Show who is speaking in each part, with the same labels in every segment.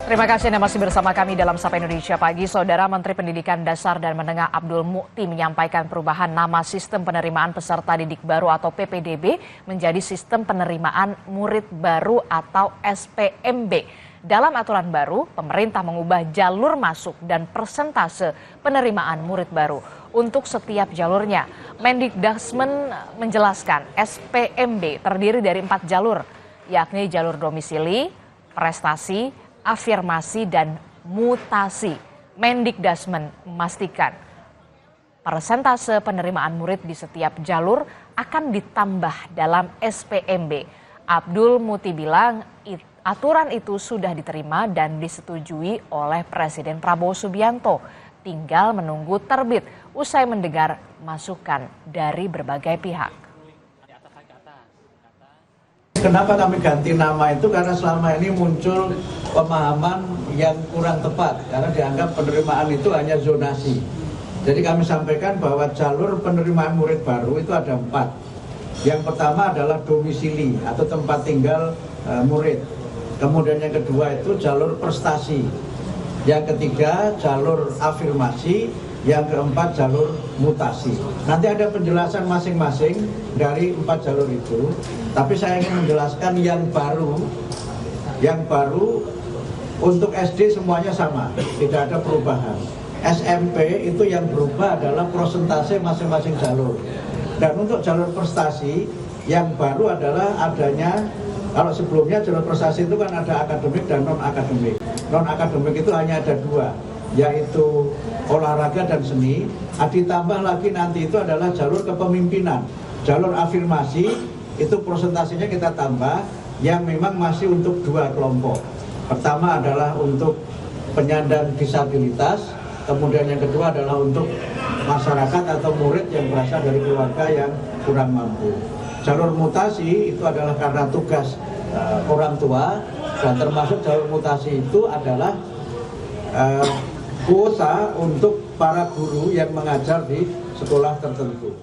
Speaker 1: Terima kasih Anda masih bersama kami dalam Sapa Indonesia Pagi. Saudara Menteri Pendidikan Dasar dan Menengah Abdul Mukti menyampaikan perubahan nama sistem penerimaan peserta didik baru atau PPDB menjadi sistem penerimaan murid baru atau SPMB. Dalam aturan baru, pemerintah mengubah jalur masuk dan persentase penerimaan murid baru untuk setiap jalurnya. Mendikbudrismen menjelaskan SPMB terdiri dari 4 jalur, yakni jalur domisili, prestasi, afirmasi, dan mutasi. Mendikbudrismen memastikan persentase penerimaan murid di setiap jalur akan ditambah dalam SPMB. Abdul Mukti bilang aturan itu sudah diterima dan disetujui oleh Presiden Prabowo Subianto. Tinggal menunggu terbit usai mendengar masukan dari berbagai pihak.
Speaker 2: Kenapa kami ganti nama itu? Karena selama ini muncul pemahaman yang kurang tepat. Karena dianggap penerimaan itu hanya zonasi. Jadi kami sampaikan bahwa jalur penerimaan murid baru itu ada 4. Yang pertama adalah domisili atau tempat tinggal murid. Kemudian yang kedua itu jalur prestasi. Yang ketiga jalur afirmasi. Yang keempat jalur mutasi. Nanti ada penjelasan masing-masing dari 4 jalur itu. Tapi saya ingin menjelaskan yang baru untuk SD semuanya sama, tidak ada perubahan. SMP itu yang berubah adalah persentase masing-masing jalur. Dan untuk jalur prestasi yang baru adalah adanya, kalau sebelumnya jalur prestasi itu kan ada akademik dan non-akademik. Non-akademik itu hanya ada 2, yaitu olahraga dan seni. Ditambah lagi nanti itu adalah jalur kepemimpinan. Jalur afirmasi itu persentasenya kita tambah, yang memang masih untuk 2 kelompok. Pertama adalah untuk penyandang disabilitas, kemudian yang kedua adalah untuk masyarakat atau murid yang berasal dari keluarga yang kurang mampu. Jalur mutasi itu adalah karena tugas orang tua, dan termasuk jalur mutasi itu adalah kuota untuk para guru yang mengajar di sekolah tertentu.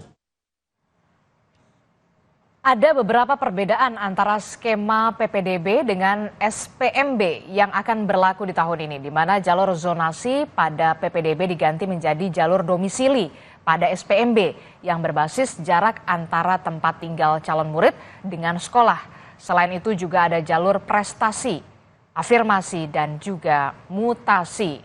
Speaker 1: Ada beberapa perbedaan antara skema PPDB dengan SPMB yang akan berlaku di tahun ini, di mana jalur zonasi pada PPDB diganti menjadi jalur domisili pada SPMB yang berbasis jarak antara tempat tinggal calon murid dengan sekolah. Selain itu juga ada jalur prestasi, afirmasi, dan juga mutasi.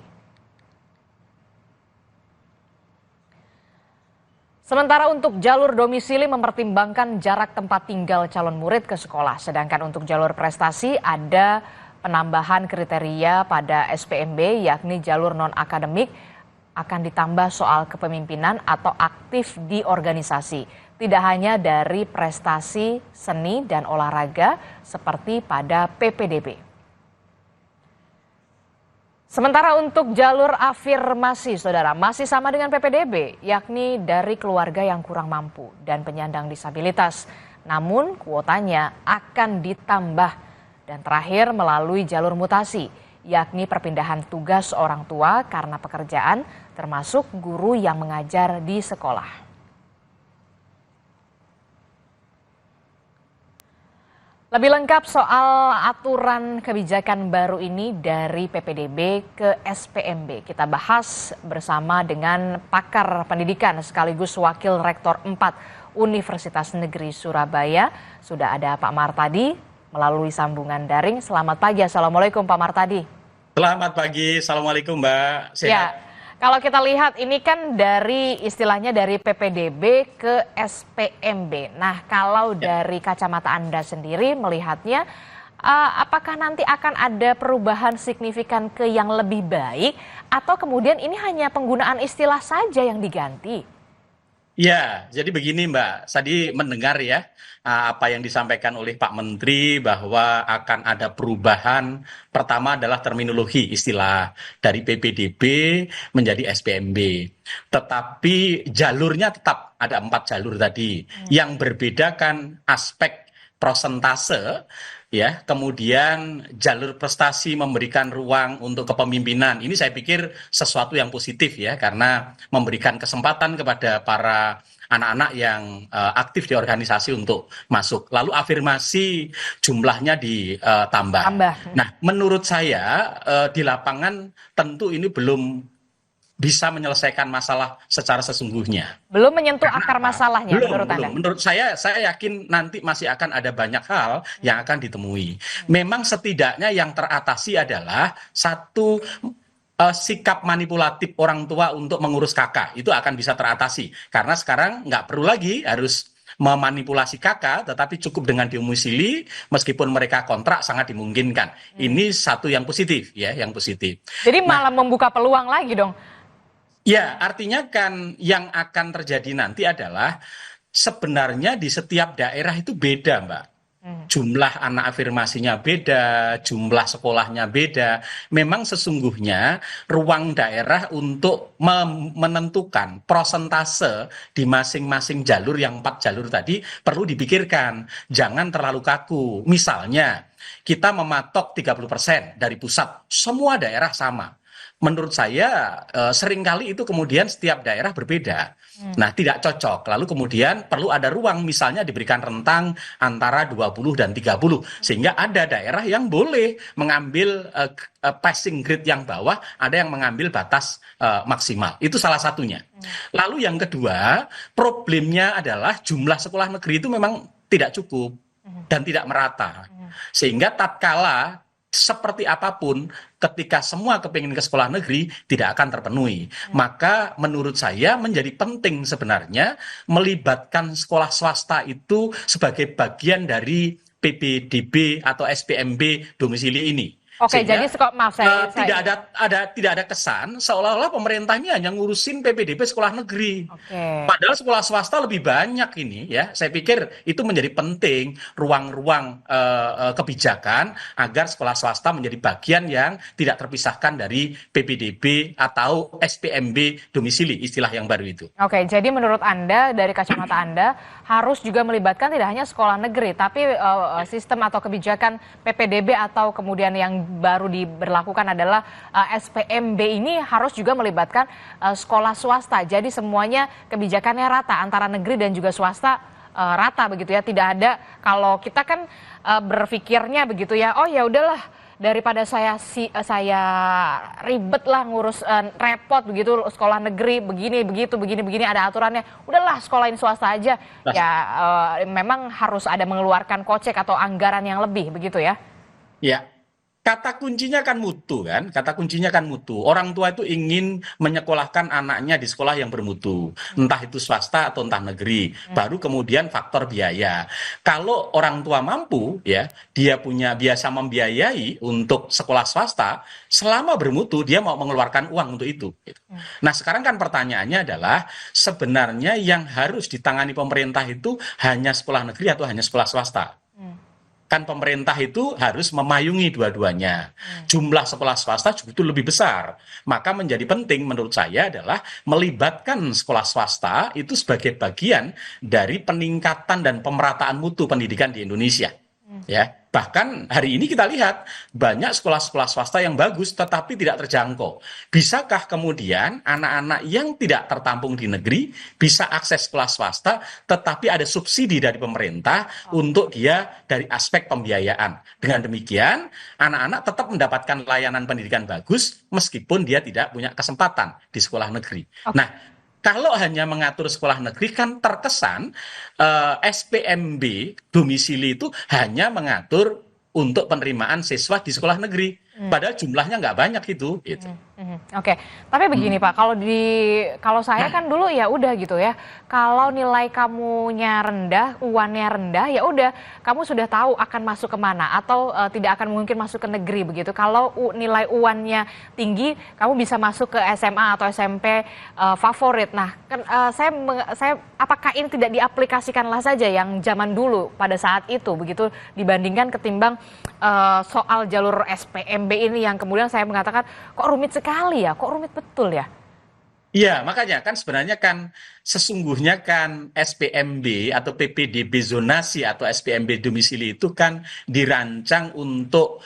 Speaker 1: Sementara untuk jalur domisili mempertimbangkan jarak tempat tinggal calon murid ke sekolah. Sedangkan untuk jalur prestasi ada penambahan kriteria pada SPMB, yakni jalur non-akademik akan ditambah soal kepemimpinan atau aktif di organisasi. Tidak hanya dari prestasi seni dan olahraga seperti pada PPDB. Sementara untuk jalur afirmasi, saudara, masih sama dengan PPDB, yakni dari keluarga yang kurang mampu dan penyandang disabilitas. Namun kuotanya akan ditambah. Dan terakhir melalui jalur mutasi, yakni perpindahan tugas orang tua karena pekerjaan, termasuk guru yang mengajar di sekolah. Lebih lengkap soal aturan kebijakan baru ini dari PPDB ke SPMB. Kita bahas bersama dengan pakar pendidikan sekaligus Wakil Rektor 4 Universitas Negeri Surabaya. Sudah ada Pak Martadi melalui sambungan daring. Selamat pagi, Assalamualaikum Pak Martadi.
Speaker 3: Selamat pagi, Assalamualaikum Mbak. Sehat?
Speaker 1: Ya. Kalau kita lihat ini kan dari istilahnya dari PPDB ke SPMB. Nah, kalau dari kacamata Anda sendiri melihatnya, apakah nanti akan ada perubahan signifikan ke yang lebih baik atau kemudian ini hanya penggunaan istilah saja yang diganti?
Speaker 3: Ya, jadi begini Mbak, tadi mendengar ya apa yang disampaikan oleh Pak Menteri bahwa akan ada perubahan. Pertama adalah terminologi istilah dari PPDB menjadi SPMB. Tetapi jalurnya tetap ada 4 jalur tadi. Yang berbeda kan aspek prosentase ya, kemudian jalur prestasi memberikan ruang untuk kepemimpinan. Ini saya pikir sesuatu yang positif ya, karena memberikan kesempatan kepada para anak-anak yang aktif di organisasi untuk masuk. Lalu afirmasi jumlahnya ditambah.
Speaker 1: Tambah.
Speaker 3: Nah, menurut saya di lapangan tentu ini belum bisa menyelesaikan masalah secara sesungguhnya.
Speaker 1: Belum menyentuh
Speaker 3: Karena
Speaker 1: akar
Speaker 3: apa?
Speaker 1: masalahnya menurut Anda?
Speaker 3: Menurut saya yakin nanti masih akan ada banyak hal yang akan ditemui. Memang setidaknya yang teratasi adalah satu sikap manipulatif orang tua untuk mengurus kakak. Itu akan bisa teratasi. Karena sekarang nggak perlu lagi harus memanipulasi kakak, tetapi cukup dengan domisili, meskipun mereka kontrak sangat dimungkinkan. Ini satu yang positif ya, yang positif.
Speaker 1: Jadi
Speaker 3: Nah,
Speaker 1: malah membuka peluang lagi dong.
Speaker 3: ya, artinya kan yang akan terjadi nanti adalah sebenarnya di setiap daerah itu beda, Mbak. Jumlah anak afirmasinya beda, jumlah sekolahnya beda. Memang sesungguhnya ruang daerah untuk menentukan prosentase di masing-masing jalur yang 4 jalur tadi perlu dipikirkan. Jangan terlalu kaku. Misalnya, kita mematok 30% dari pusat, semua daerah sama. Menurut saya seringkali itu kemudian setiap daerah berbeda. Nah, tidak cocok. Lalu kemudian perlu ada ruang, misalnya diberikan rentang antara 20 dan 30. Sehingga ada daerah yang boleh mengambil passing grade yang bawah, ada yang mengambil batas maksimal. Itu salah satunya. Lalu yang kedua, problemnya adalah jumlah sekolah negeri itu memang tidak cukup dan tidak merata. Sehingga tatkala seperti apapun, ketika semua kepingin ke sekolah negeri, tidak akan terpenuhi. Maka menurut saya menjadi penting sebenarnya melibatkan sekolah swasta itu sebagai bagian dari PPDB atau SPMB domisili ini.
Speaker 1: Oke, jadi maaf
Speaker 3: Tidak ada kesan seolah-olah pemerintah ini hanya ngurusin PPDB sekolah negeri.
Speaker 1: Oke.
Speaker 3: Padahal sekolah swasta lebih banyak ini ya. Saya pikir itu menjadi penting ruang-ruang kebijakan agar sekolah swasta menjadi bagian yang tidak terpisahkan dari PPDB atau SPMB domisili, istilah yang baru itu.
Speaker 1: Oke, jadi menurut Anda, dari kacamata Anda, harus juga melibatkan tidak hanya sekolah negeri, tapi sistem atau kebijakan PPDB atau kemudian yang baru diberlakukan adalah SPMB ini harus juga melibatkan sekolah swasta. Jadi semuanya kebijakannya rata antara negeri dan juga swasta, rata begitu ya. Tidak ada, kalau kita kan berpikirnya begitu ya, oh ya udahlah, daripada saya ribet lah ngurus, repot begitu, sekolah negeri begini ada aturannya, udahlah sekolahin swasta aja. Ya memang harus ada mengeluarkan kocek atau anggaran yang lebih begitu ya.
Speaker 3: Ya, kata kuncinya kan mutu kan, kata kuncinya kan mutu. Orang tua itu ingin menyekolahkan anaknya di sekolah yang bermutu, entah itu swasta atau entah negeri. Baru kemudian faktor biaya. Kalau orang tua mampu ya, dia punya biasa membiayai untuk sekolah swasta, selama bermutu dia mau mengeluarkan uang untuk itu. Nah, sekarang kan pertanyaannya adalah sebenarnya yang harus ditangani pemerintah itu hanya sekolah negeri atau hanya sekolah swasta? Kan pemerintah itu harus memayungi dua-duanya. Jumlah sekolah swasta itu lebih besar. Maka menjadi penting menurut saya adalah melibatkan sekolah swasta itu sebagai bagian dari peningkatan dan pemerataan mutu pendidikan di Indonesia. Ya, bahkan hari ini kita lihat banyak sekolah-sekolah swasta yang bagus tetapi tidak terjangkau. Bisakah kemudian anak-anak yang tidak tertampung di negeri bisa akses sekolah swasta tetapi ada subsidi dari pemerintah untuk dia dari aspek pembiayaan. Dengan demikian, anak-anak tetap mendapatkan layanan pendidikan bagus meskipun dia tidak punya kesempatan di sekolah negeri. Nah, kalau hanya mengatur sekolah negeri kan terkesan SPMB domisili itu hanya mengatur untuk penerimaan siswa di sekolah negeri. Padahal jumlahnya nggak banyak itu.
Speaker 1: Oke, tapi begini Pak, kalau saya kan dulu ya udah gitu ya, kalau nilai kamunya rendah, UAN-nya rendah, ya udah kamu sudah tahu akan masuk kemana atau tidak akan mungkin masuk ke negeri begitu. Kalau nilai UAN-nya tinggi, kamu bisa masuk ke SMA atau SMP favorit. Nah, kan saya apakah ini tidak diaplikasikanlah saja yang zaman dulu pada saat itu begitu dibandingkan ketimbang soal jalur SPMB ini yang kemudian saya mengatakan kok rumit sekali ya, kok rumit betul ya?
Speaker 3: Iya, makanya kan sebenarnya kan sesungguhnya kan SPMB atau PPDB zonasi atau SPMB domisili itu kan dirancang untuk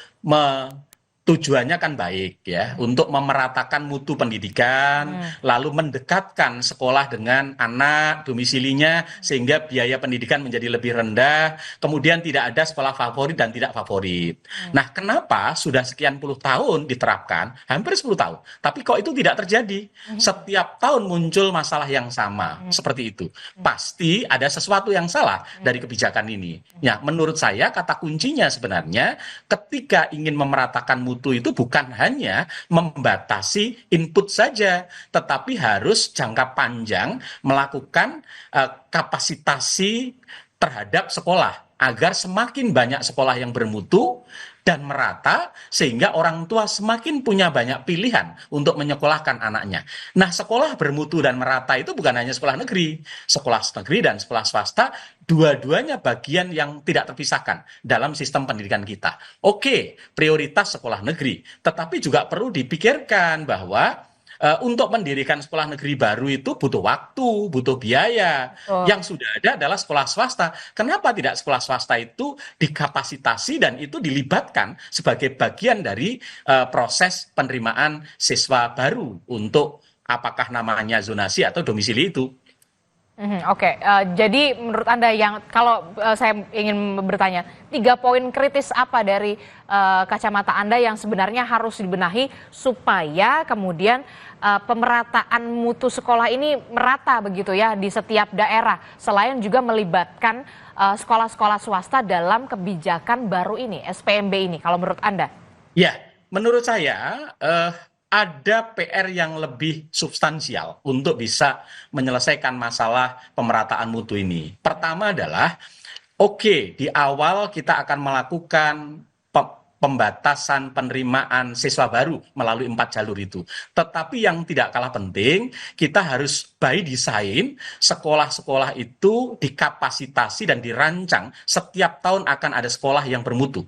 Speaker 3: tujuannya kan baik ya, untuk memeratakan mutu pendidikan,
Speaker 1: Hmm.
Speaker 3: lalu mendekatkan sekolah dengan anak domisilinya sehingga biaya pendidikan menjadi lebih rendah, kemudian tidak ada sekolah favorit dan tidak favorit. Nah, kenapa sudah sekian puluh tahun diterapkan, hampir 10 tahun, tapi kok itu tidak terjadi? Setiap tahun muncul masalah yang sama, seperti itu. Pasti ada sesuatu yang salah dari kebijakan ini. Ya, menurut saya kata kuncinya sebenarnya ketika ingin memeratakan mutu itu bukan hanya membatasi input saja, tetapi harus jangka panjang melakukan kapasitasi terhadap sekolah agar semakin banyak sekolah yang bermutu dan merata sehingga orang tua semakin punya banyak pilihan untuk menyekolahkan anaknya. Nah, sekolah bermutu dan merata itu bukan hanya sekolah negeri dan sekolah swasta, dua-duanya bagian yang tidak terpisahkan dalam sistem pendidikan kita. Oke, prioritas sekolah negeri, tetapi juga perlu dipikirkan bahwa untuk mendirikan sekolah negeri baru itu butuh waktu, butuh biaya.
Speaker 1: Betul.
Speaker 3: Yang sudah ada adalah sekolah swasta. Kenapa tidak sekolah swasta itu dikapasitasi dan itu dilibatkan sebagai bagian dari proses penerimaan siswa baru untuk apakah namanya zonasi atau domisili itu?
Speaker 1: Oke, jadi menurut Anda yang kalau saya ingin bertanya, 3 poin kritis apa dari kacamata Anda yang sebenarnya harus dibenahi supaya kemudian pemerataan mutu sekolah ini merata begitu ya di setiap daerah, selain juga melibatkan sekolah-sekolah swasta dalam kebijakan baru ini, SPMB ini, kalau menurut Anda?
Speaker 3: Ya, menurut saya ada PR yang lebih substansial untuk bisa menyelesaikan masalah pemerataan mutu ini. Pertama adalah, oke, di awal kita akan melakukan pembatasan penerimaan siswa baru melalui 4 jalur itu. Tetapi yang tidak kalah penting, kita harus by design sekolah-sekolah itu dikapasitasi dan dirancang setiap tahun akan ada sekolah yang bermutu.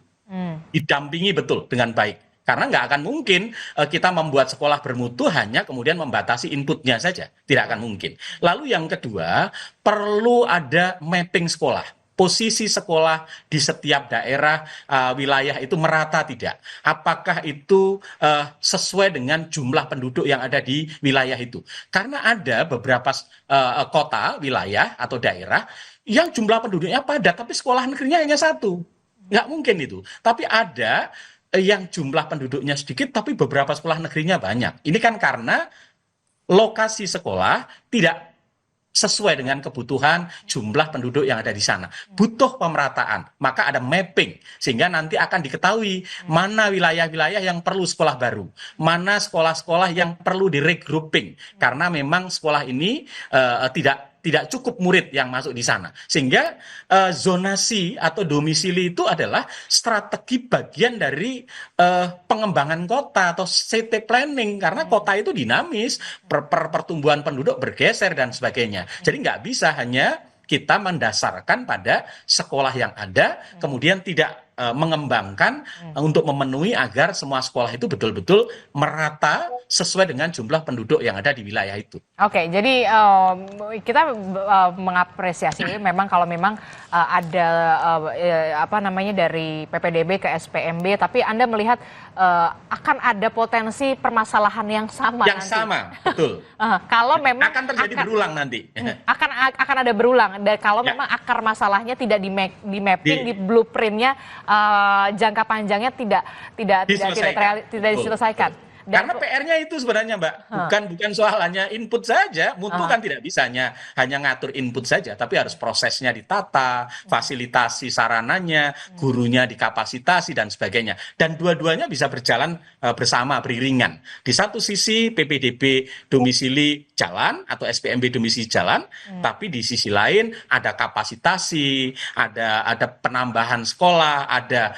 Speaker 3: Didampingi betul dengan baik. Karena nggak akan mungkin kita membuat sekolah bermutu hanya kemudian membatasi inputnya saja. Tidak akan mungkin. Lalu yang kedua, perlu ada mapping sekolah. Posisi sekolah di setiap daerah, wilayah itu merata tidak? Apakah itu sesuai dengan jumlah penduduk yang ada di wilayah itu? Karena ada beberapa kota, wilayah, atau daerah yang jumlah penduduknya padat, tapi sekolah negerinya hanya satu. Nggak mungkin itu. Tapi ada yang jumlah penduduknya sedikit, tapi beberapa sekolah negerinya banyak. Ini kan karena lokasi sekolah tidak sesuai dengan kebutuhan jumlah penduduk yang ada di sana. Butuh pemerataan, maka ada mapping, sehingga nanti akan diketahui mana wilayah-wilayah yang perlu sekolah baru, mana sekolah-sekolah yang perlu di-regrouping, karena memang sekolah ini tidak cukup murid yang masuk di sana. Sehingga zonasi atau domisili itu adalah strategi bagian dari pengembangan kota atau city planning. Karena kota itu dinamis, pertumbuhan penduduk bergeser dan sebagainya. Jadi nggak bisa hanya kita mendasarkan pada sekolah yang ada, kemudian tidak mengembangkan untuk memenuhi agar semua sekolah itu betul-betul merata sesuai dengan jumlah penduduk yang ada di wilayah itu.
Speaker 1: Oke, jadi kita mengapresiasi memang kalau memang ada apa namanya dari PPDB ke SPMB, tapi Anda melihat akan ada potensi permasalahan yang sama
Speaker 3: Yang
Speaker 1: nanti.
Speaker 3: sama, betul.
Speaker 1: Kalau memang
Speaker 3: Akan terjadi berulang nanti.
Speaker 1: akan ada berulang, dan kalau memang akar masalahnya tidak di mapping, di blueprintnya, jangka panjangnya tidak diselesaikan. Dan
Speaker 3: karena PR-nya itu sebenarnya, Mbak, bukan soal hanya input saja. Mutu kan tidak bisa hanya ngatur input saja, tapi harus prosesnya ditata, fasilitasi sarananya, gurunya dikapasitasi dan sebagainya. Dan dua-duanya bisa berjalan bersama, beriringan. Di satu sisi PPDB domisili jalan atau SPMB domisili jalan, tapi di sisi lain ada kapasitasi, ada penambahan sekolah, ada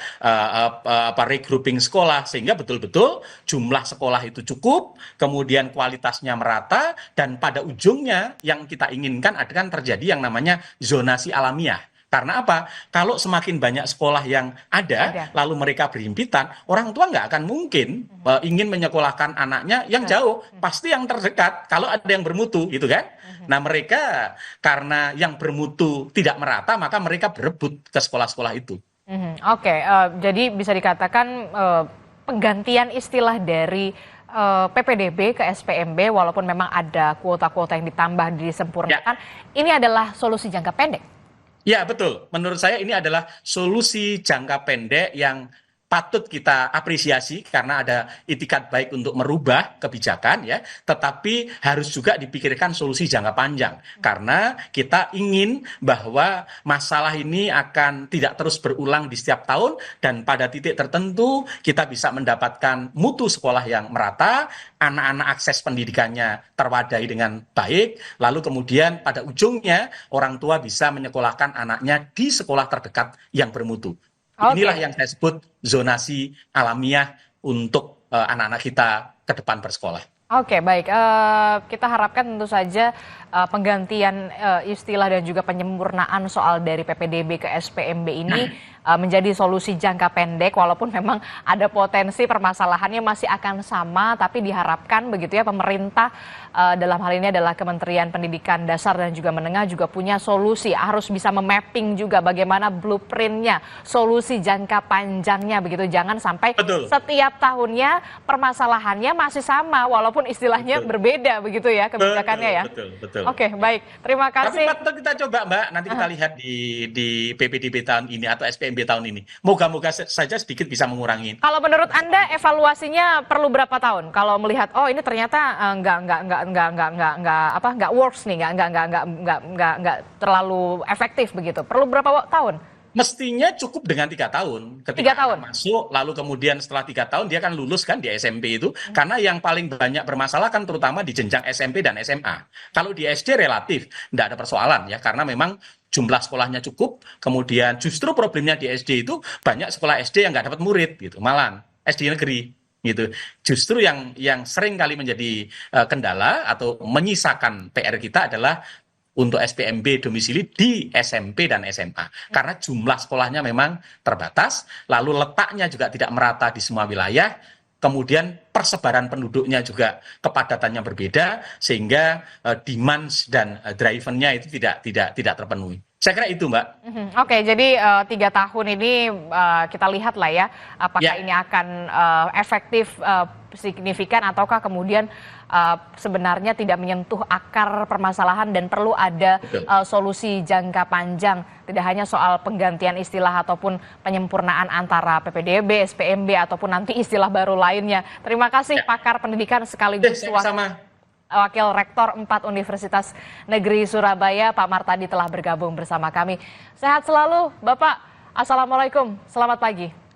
Speaker 3: regrouping sekolah, sehingga betul-betul jumlah sekolah itu cukup, kemudian kualitasnya merata, dan pada ujungnya yang kita inginkan akan terjadi yang namanya zonasi alamiah. Karena apa? Kalau semakin banyak sekolah yang ada, lalu mereka berhimpitan, orang tua nggak akan mungkin ingin menyekolahkan anaknya yang jauh, pasti yang terdekat. Kalau ada yang bermutu, gitu kan? Nah, mereka karena yang bermutu tidak merata, maka mereka berebut ke sekolah-sekolah itu.
Speaker 1: Oke, jadi bisa dikatakan penggantian istilah dari PPDB ke SPMB, walaupun memang ada kuota-kuota yang ditambah disempurnakan, ini adalah solusi jangka pendek.
Speaker 3: Ya, betul. Menurut saya ini adalah solusi jangka pendek yang patut kita apresiasi karena ada itikat baik untuk merubah kebijakan ya, tetapi harus juga dipikirkan solusi jangka panjang karena kita ingin bahwa masalah ini akan tidak terus berulang di setiap tahun dan pada titik tertentu kita bisa mendapatkan mutu sekolah yang merata, anak-anak akses pendidikannya terwadai dengan baik, lalu kemudian pada ujungnya orang tua bisa menyekolahkan anaknya di sekolah terdekat yang bermutu. Inilah yang saya sebut zonasi alamiah untuk anak-anak kita ke depan bersekolah.
Speaker 1: Oke, baik. Kita harapkan tentu saja penggantian istilah dan juga penyempurnaan soal dari PPDB ke SPMB ini menjadi solusi jangka pendek, walaupun memang ada potensi permasalahannya masih akan sama, tapi diharapkan begitu ya pemerintah dalam hal ini adalah Kementerian Pendidikan Dasar dan juga Menengah juga punya solusi, harus bisa memapping juga bagaimana blueprintnya, solusi jangka panjangnya begitu, jangan sampai setiap tahunnya permasalahannya masih sama, walaupun istilahnya berbeda begitu ya kebijakannya ya.
Speaker 3: Betul.
Speaker 1: Oke, baik. Terima kasih.
Speaker 3: Tapi patut kita coba Mbak, nanti kita lihat di PPDB tahun ini atau SPMB tahun ini. Moga-moga saja sedikit bisa mengurangi.
Speaker 1: Kalau menurut Anda evaluasinya perlu berapa tahun? Kalau melihat oh ini ternyata nggak works nih, nggak terlalu efektif begitu. Perlu berapa tahun?
Speaker 3: Mestinya cukup dengan 3 tahun. Ketika masuk, lalu kemudian setelah 3 tahun dia akan lulus kan di SMP itu. Karena yang paling banyak bermasalah kan terutama di jenjang SMP dan SMA. Kalau di SD relatif tidak ada persoalan ya, karena memang jumlah sekolahnya cukup. Kemudian justru problemnya di SD itu banyak sekolah SD yang nggak dapat murid gitu, malah SD negeri gitu. Justru yang sering kali menjadi kendala atau menyisakan PR kita adalah untuk SPMB domisili di SMP dan SMA. Karena jumlah sekolahnya memang terbatas, lalu letaknya juga tidak merata di semua wilayah, kemudian persebaran penduduknya juga kepadatannya berbeda, sehingga demand dan driven-nya itu tidak terpenuhi. Saya kira itu, Mbak.
Speaker 1: Oke, jadi 3 tahun ini kita lihat lah ya, apakah ini akan efektif, signifikan, ataukah kemudian sebenarnya tidak menyentuh akar permasalahan dan perlu ada solusi jangka panjang, tidak hanya soal penggantian istilah ataupun penyempurnaan antara PPDB, SPMB, ataupun nanti istilah baru lainnya. Terima kasih pakar pendidikan sekaligus Wakil Rektor 4 Universitas Negeri Surabaya, Pak Martadi telah bergabung bersama kami. Sehat selalu, Bapak. Assalamualaikum, selamat pagi.